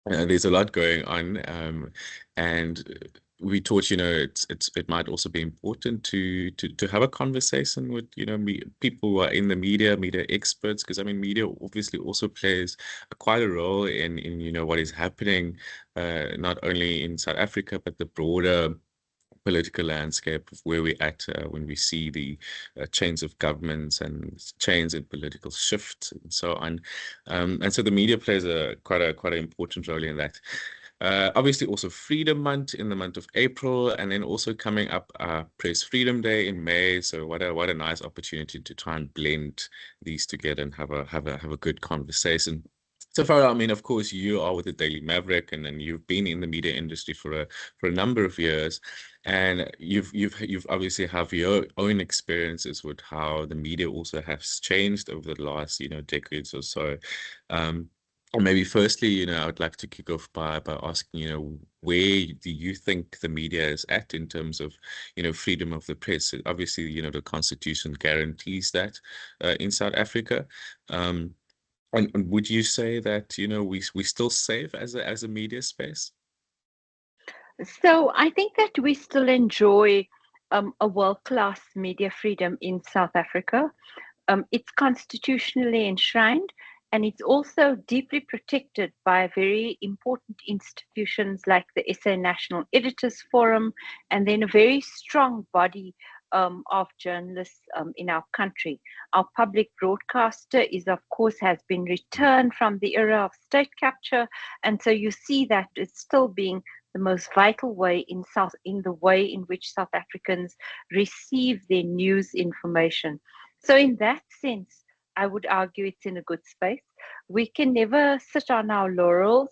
There's a lot going on, and we thought, it might also be important to have a conversation with, people who are in the media experts, because I mean, media obviously also plays quite a role in what is happening, not only in South Africa but the broader political landscape of where we're at when we see the change of governments and change in political shifts and so on. And so the media plays quite an important role in that. Obviously, also Freedom Month in the month of April, and then also coming up Press Freedom Day in May. So what a nice opportunity to try and blend these together and have a good conversation. So far, I mean, of course, you are with the Daily Maverick, and then you've been in the media industry for a number of years, and you've obviously have your own experiences with how the media also has changed over the last, decades or so. And maybe firstly, I would like to kick off by asking, where do you think the media is at in terms of, freedom of the press? Obviously, the Constitution guarantees that in South Africa. And would you say that, we still safe as a media space? So I think that we still enjoy a world-class media freedom in South Africa. It's constitutionally enshrined, and it's also deeply protected by very important institutions like the SA National Editors Forum, and then a very strong body of journalists in our country. Our public broadcaster is, of course, has been returned from the era of state capture, and so you see that it's still being the most vital way in the way in which South Africans receive their news information. So, in that sense, I would argue it's in a good space. We can never sit on our laurels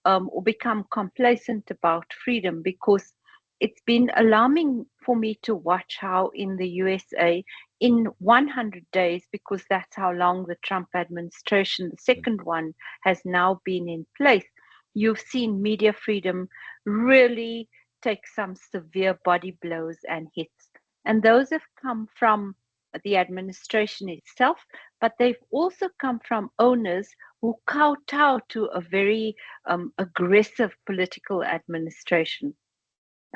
or become complacent about freedom, because it's been alarming for me to watch how in the USA, in 100 days, because that's how long the Trump administration, the second one, has now been in place, you've seen media freedom really take some severe body blows and hits. And those have come from the administration itself, but they've also come from owners who kowtow to a very aggressive political administration.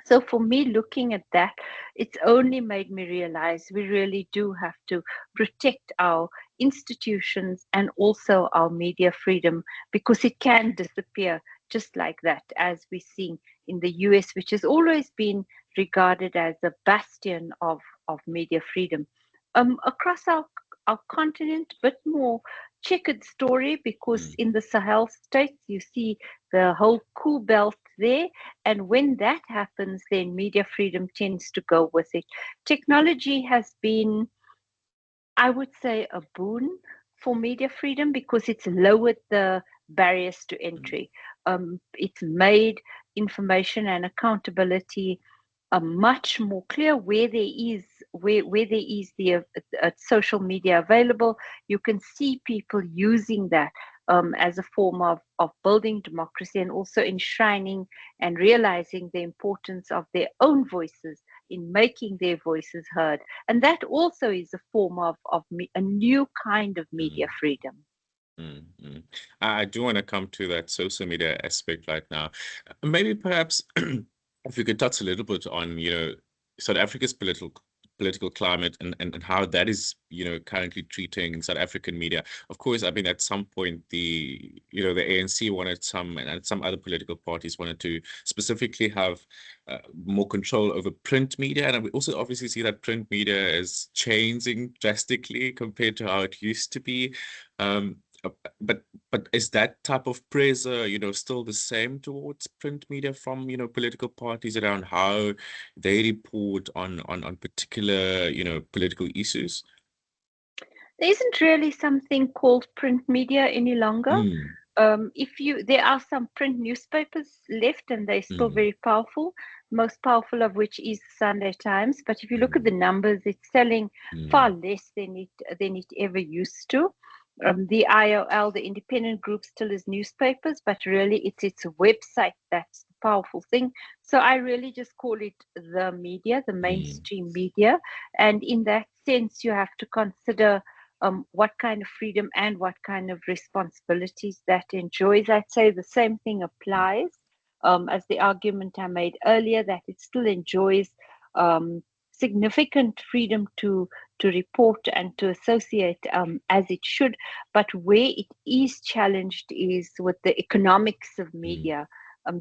So for me, looking at that, it's only made me realize we really do have to protect our institutions and also our media freedom, because it can disappear just like that, as we're seeing in the US, which has always been regarded as a bastion of media freedom. Across our continent, a bit more checkered story, because Mm, in the Sahel states, you see the whole cool belt there, and when that happens, then media freedom tends to go with it. Technology has been, I would say, a boon for media freedom, because it's lowered the barriers to mm, entry. It's made information and accountability much more clear where there is the social media available. You can see people using that as a form of building democracy, and also enshrining and realizing the importance of their own voices in making their voices heard. And that also is a form of a new kind of media mm, freedom. mm. I do want to come to that social media aspect right now. Maybe perhaps if you could touch a little bit on, South Africa's political climate and how that is, currently treating South African media. Of course, I mean, at some point, the ANC wanted and some other political parties wanted to specifically have more control over print media. And we also obviously see that print media is changing drastically compared to how it used to be. Um, uh, but but is that type of pressure, still the same towards print media from, political parties around how they report on particular, political issues? There isn't really something called print media any longer. Mm, If you, there are some print newspapers left, and they're still mm, very powerful. Most powerful of which is the Sunday Times. But if you look at the mm, numbers, it's selling far mm, less than it ever used to. The IOL, the independent group, still is newspapers, but really it's a website that's the powerful thing. So I really just call it the media, the mm, mainstream media, and in that sense, you have to consider. what kind of freedom and what kind of responsibilities that enjoys. I'd say the same thing applies as the argument I made earlier, that it still enjoys um, significant freedom to report and to associate as it should. But where it is challenged is with the economics of mm, media.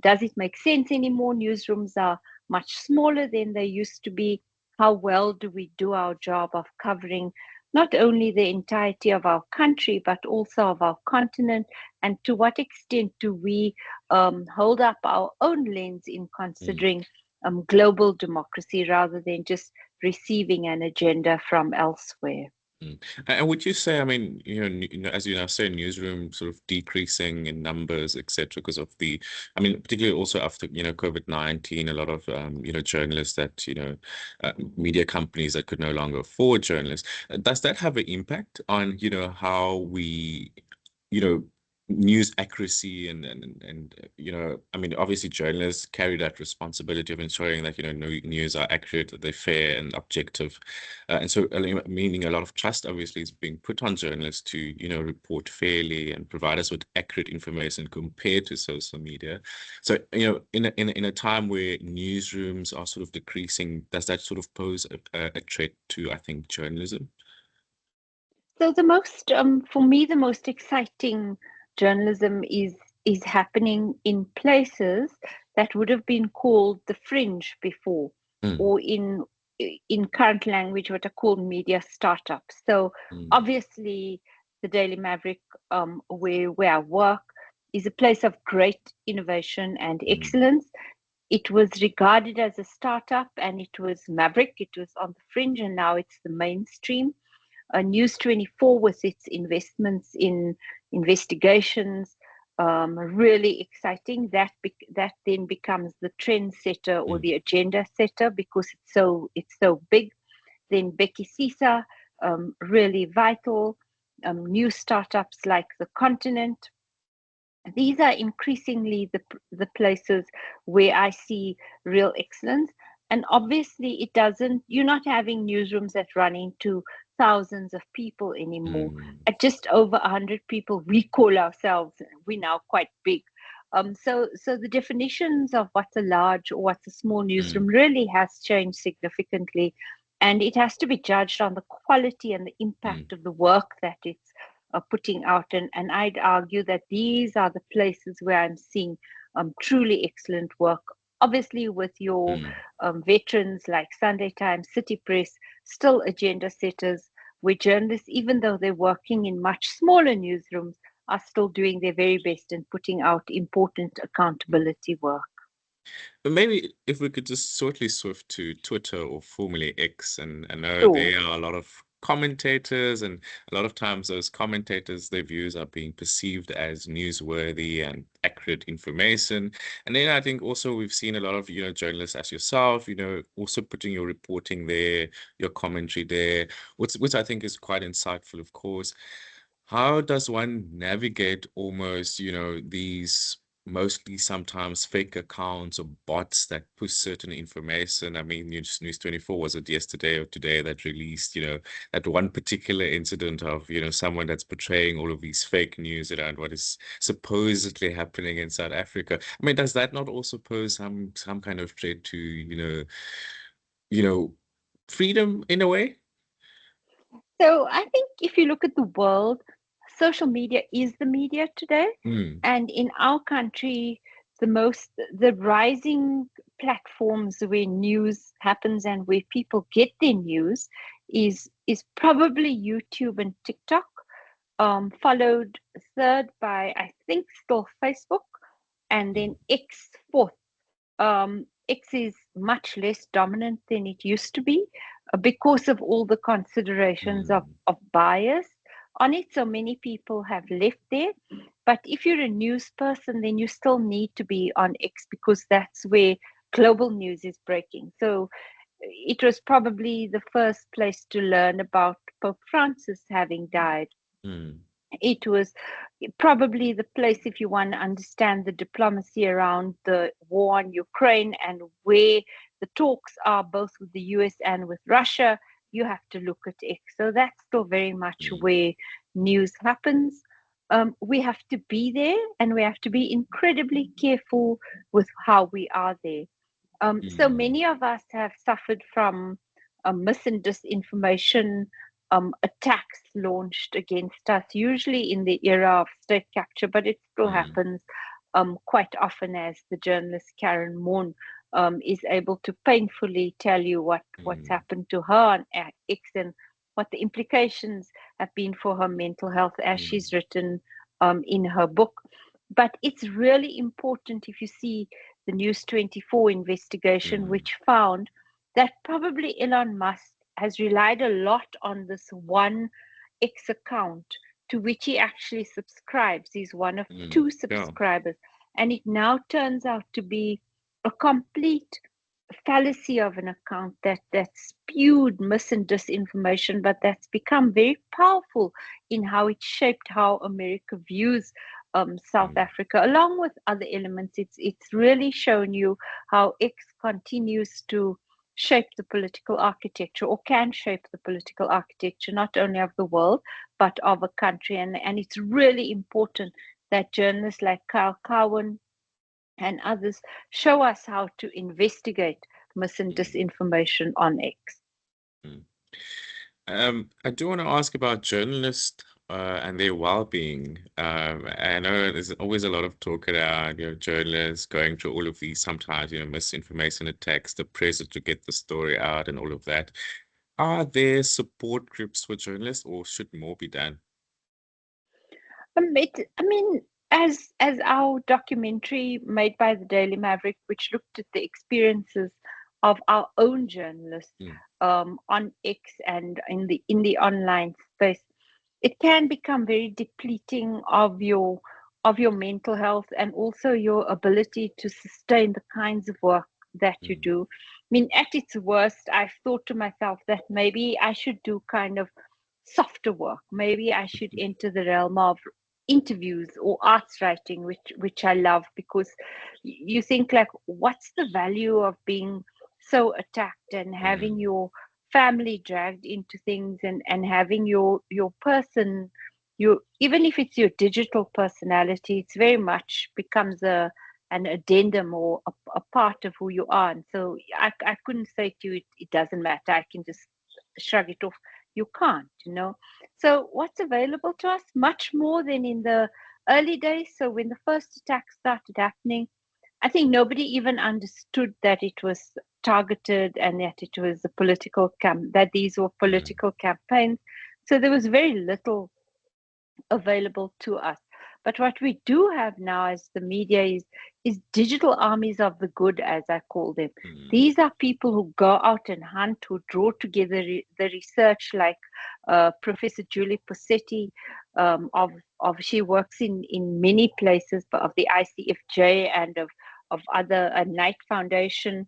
Does it make sense anymore? Newsrooms are much smaller than they used to be. How well do we do our job of covering not only the entirety of our country, but also of our continent? And to what extent do we hold up our own lens in mm. considering global democracy rather than just receiving an agenda from elsewhere? Mm. And would you say, I mean, as you now say, newsroom sort of decreasing in numbers, etc., because of I mean, particularly also after, COVID-19, a lot of, journalists that, media companies that could no longer afford journalists. Does that have an impact on, how we, you know, news accuracy and I mean, obviously journalists carry that responsibility of ensuring that, news are accurate, that they're fair and objective. And so, meaning a lot of trust obviously is being put on journalists to, report fairly and provide us with accurate information compared to social media. So, in a time where newsrooms are sort of decreasing, does that sort of pose a threat to, I think, journalism? So for me, the most exciting journalism is happening in places that would have been called the fringe before, Mm, or in current language, what are called media startups. So mm, obviously, the Daily Maverick, where I work, is a place of great innovation and mm, excellence. It was regarded as a startup, and it was maverick. It was on the fringe, and now it's the mainstream. News 24 with its investments in investigations, really exciting. That then becomes the trend setter or mm, the agenda setter because it's so big. Then Becky Sisa, really vital. New startups like the Continent. These are increasingly the places where I see real excellence. And obviously, it doesn't, you're not having newsrooms that run into thousands of people anymore. mm, At just over 100 people, we call ourselves, we're now quite big. So the definitions of what's a large or what's a small mm, newsroom really has changed significantly. And it has to be judged on the quality and the mm, impact of the work that it's putting out. And I'd argue that these are the places where I'm seeing truly excellent work. Obviously, with your mm. veterans like Sunday Times, City Press, still agenda setters, where journalists, even though they're working in much smaller newsrooms, are still doing their very best and putting out important accountability work. But maybe if we could just shortly swift to Twitter, or formerly X, and I know Sure. there are a lot of commentators, and a lot of times those commentators, their views are being perceived as newsworthy and accurate information. And then I think also we've seen a lot of, journalists as yourself, also putting your reporting there, your commentary there, which I think is quite insightful, of course. How does one navigate almost, these mostly sometimes fake accounts or bots that push certain information? I mean, News 24, was it yesterday or today that released, that one particular incident of, someone that's portraying all of these fake news around what is supposedly happening in South Africa? I mean, does that not also pose some kind of threat to, you know, freedom in a way? So I think if you look at the world, social media is the media today. Mm, And in our country, the rising platforms where news happens and where people get their news is probably YouTube and TikTok, followed third by I think still Facebook, and mm, then X fourth. X is much less dominant than it used to be because of all the considerations mm, of bias on it. So many people have left there. But if you're a news person, then you still need to be on X because that's where global news is breaking. So it was probably the first place to learn about Pope Francis having died. mm, It was probably the place if you want to understand the diplomacy around the war on Ukraine and where the talks are both with the US and with Russia. you have to look at X. So that's still very much mm, where news happens. We have to be there, and we have to be incredibly careful with how we are there. So mm, many of us have suffered from mis and disinformation attacks launched against us, usually in the era of state capture, but it still mm, happens quite often, as the journalist Karen Moon is able to painfully tell you what's mm, happened to her on X and what the implications have been for her mental health, as mm, she's written in her book. But it's really important, if you see the News 24 investigation, mm, which found that probably Elon Musk has relied a lot on this one X account to which he actually subscribes. He's one of mm. two Yeah. subscribers. And it now turns out to be a complete fallacy of an account that spewed mis and disinformation, but that's become very powerful in how it shaped how America views South Mm, Africa, along with other elements. It's really shown you how X continues to shape the political architecture, or can shape the political architecture, not only of the world but of a country. And it's really important that journalists like Kyle Cowan and others show us how to investigate mis and mm, disinformation on X. mm. I do want to ask about journalists and their well-being. I know there's always a lot of talk around, journalists going through all of these sometimes, misinformation attacks, the pressure to get the story out and all of that. Are there support groups for journalists, or should more be done? I mean, as our documentary made by the Daily Maverick, which looked at the experiences of our own journalists Mm, on X and in the online space, it can become very depleting of your mental health, and also your ability to sustain the kinds of work that you mm, do. I mean, at its worst, I've thought to myself that maybe I should do kind of softer work. Maybe I should enter the realm of interviews or arts writing, which I love, because you think, like, what's the value of being so attacked and having mm, your family dragged into things, and having your person, you, even if it's your digital personality, it's very much becomes an addendum, or a part of who you are. And so I couldn't say to you it doesn't matter, I can just shrug it off. You can't. So what's available to us? Much more than in the early days. So when the first attacks started happening, I think nobody even understood that it was targeted, and that it was a that these were mm, political campaigns. So there was very little available to us. But what we do have now as the media is digital armies of the good, as I call them. mm, These are people who go out and hunt, who draw together the research, like Professor Julie Possetti, of she works in many places, but of the ICFJ and of other Knight Foundation,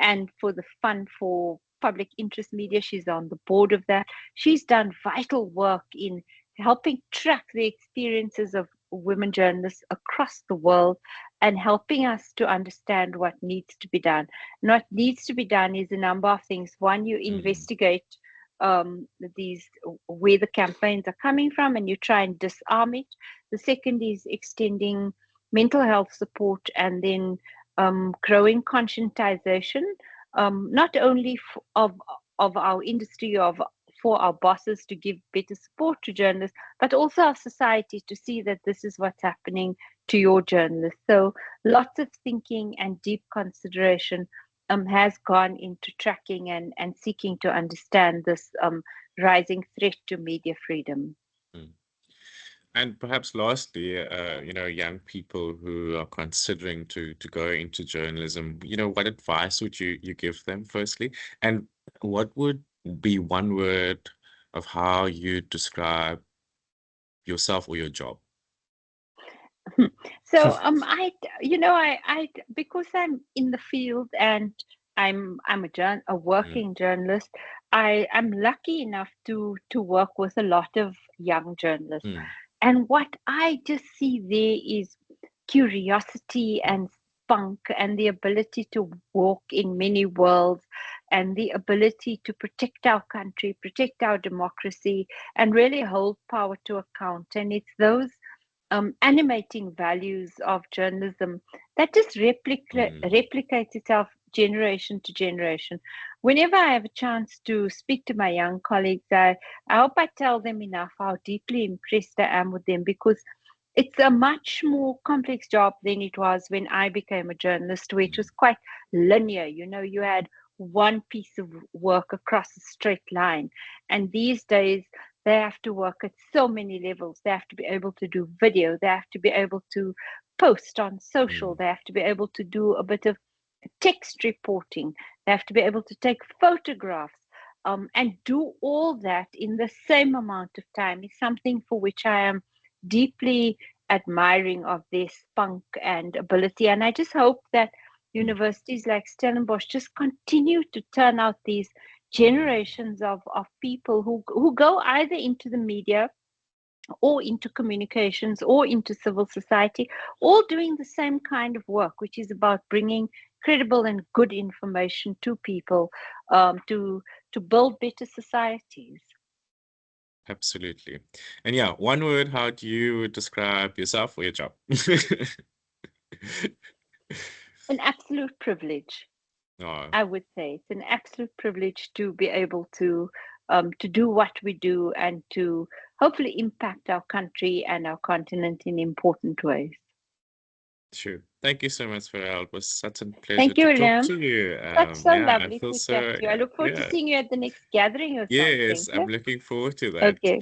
and for the Fund for Public Interest Media. She's on the board of that. She's done vital work in helping track the experiences of women journalists across the world, and helping us to understand what needs to be done. And what needs to be done is a number of things. One, you mm, investigate these, where the campaigns are coming from, and you try and disarm it. The second is extending mental health support, and then growing conscientization, not only of our industry, of for our bosses to give better support to journalists, but also our society to see that this is what's happening to your journalists. So lots of thinking and deep consideration has gone into tracking and seeking to understand this rising threat to media freedom. mm. And perhaps lastly, young people who are considering to go into journalism, what advice would you give them firstly? And what would be one word of how you describe yourself or your job? So I because I'm in the field, and I'm a Mm, working journalist. I'm lucky enough to work with a lot of young journalists, mm, and what I just see there is curiosity and spunk, and the ability to walk in many worlds, and the ability to protect our country, protect our democracy, and really hold power to account. And it's those animating values of journalism that just replicates itself generation to generation. Whenever I have a chance to speak to my young colleagues, I hope I tell them enough how deeply impressed I am with them, because it's a much more complex job than it was when I became a journalist, which was quite linear. You know, you had one piece of work across a straight line. And these days, they have to work at so many levels. They have to be able to do video, they have to be able to post on social, they have to be able to do a bit of text reporting, they have to be able to take photographs. And do all that in the same amount of time is something for which I am deeply admiring of their spunk and ability. And I just hope that universities like Stellenbosch just continue to turn out these generations of people who go either into the media or into communications or into civil society, all doing the same kind of work, which is about bringing credible and good information to people, to build better societies. Absolutely. And yeah, one word, how do you describe yourself or your job? An absolute privilege. Oh, I would say it's an absolute privilege to be able to do what we do and to hopefully impact our country and our continent in important ways. sure. Thank you so much for that. It was such a pleasure Thank you, to talk William. to you. That's so Yeah, I lovely feel to chat so, to you. I look forward to yeah. seeing you at the next gathering or something. Yes, I'm Yeah? looking forward to that. Okay.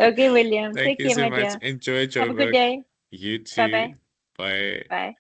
Okay, William. Thank Take you care, so my much. dear. Enjoy Have a good Joburg. day. You Bye too. bye. Bye. Bye.